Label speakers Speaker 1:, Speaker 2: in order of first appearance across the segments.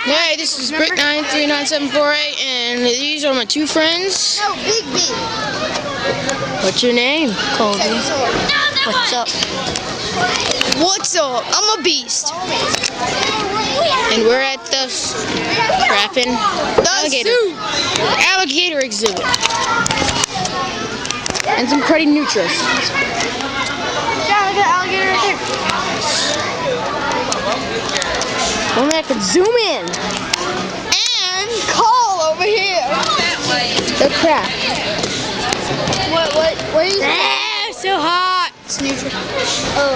Speaker 1: Hey, this is Brick939748, and these are my two friends.
Speaker 2: No, Big B.
Speaker 1: What's your name, Colby?
Speaker 2: What's up? What's up? I'm a beast.
Speaker 1: And we're at the Crappin' alligator exhibit. And some pretty nutris.
Speaker 2: Yeah, look at alligator right there.
Speaker 1: Only I could zoom in.
Speaker 2: And Cole over here.
Speaker 1: The crap.
Speaker 2: What is it?
Speaker 1: Ah, so hot.
Speaker 2: It's neutral. Oh.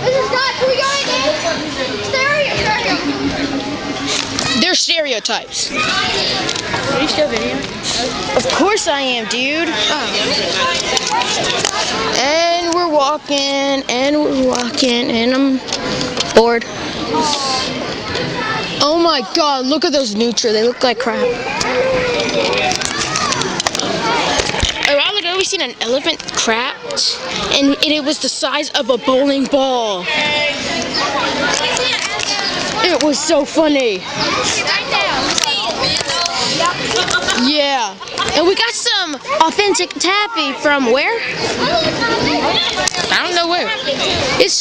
Speaker 2: This is not. Can we go in there? Stereo.
Speaker 1: They're stereotypes.
Speaker 2: Are you still videoing?
Speaker 1: Of course I am, dude. And we're walking, and I'm bored. Oh my god, look at those nutria. They look like crap. A while ago, we seen an elephant crapped, and it was the size of a bowling ball. It was so funny. Yeah, and we got some authentic taffy from where? I don't know where. It's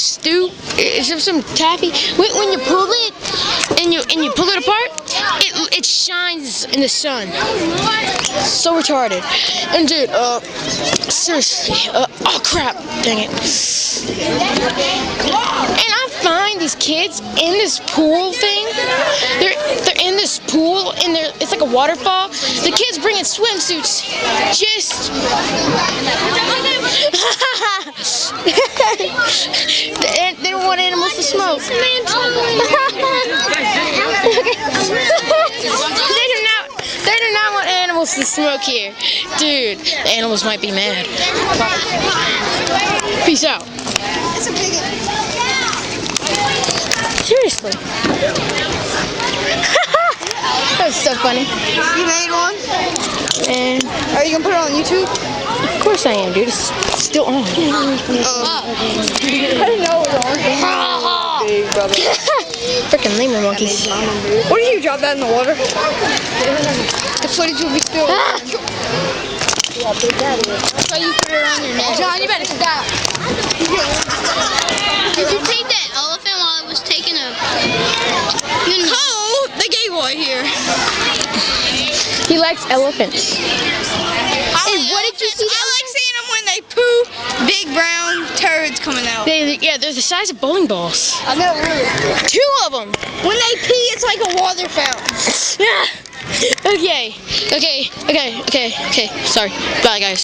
Speaker 1: some taffy. When you pull it and you pull it apart, it shines in the sun. So retarded. And dude, seriously, oh crap, dang it. And I find these kids in this pool thing. They're in this pool, and it's like a waterfall. The kids bring in swimsuits. Just they don't want animals to smoke. They do not want animals to smoke here. Dude, the animals might be mad. Peace out. Seriously. That was so funny.
Speaker 2: You made one?
Speaker 1: And
Speaker 2: Are you gonna put it on YouTube?
Speaker 1: of course I am, dude. It's still on.
Speaker 2: I didn't know it was on. Big brother.
Speaker 1: Freaking lemur monkeys.
Speaker 2: What did you drop that in the water? The footage will be still.
Speaker 1: That's why you put it on your neck.
Speaker 2: John, you better stop.
Speaker 3: Did you take that elephant while it was taking a...
Speaker 2: Oh, the gay boy here.
Speaker 1: He likes elephants.
Speaker 2: Hey, what did you see? I like seeing them when they poo. Big brown turds coming out.
Speaker 1: Yeah, they're the size of bowling balls.
Speaker 2: I know, really.
Speaker 1: Two of them.
Speaker 2: When they pee, it's like a water fountain.
Speaker 1: Yeah. Okay. Sorry. Bye, guys.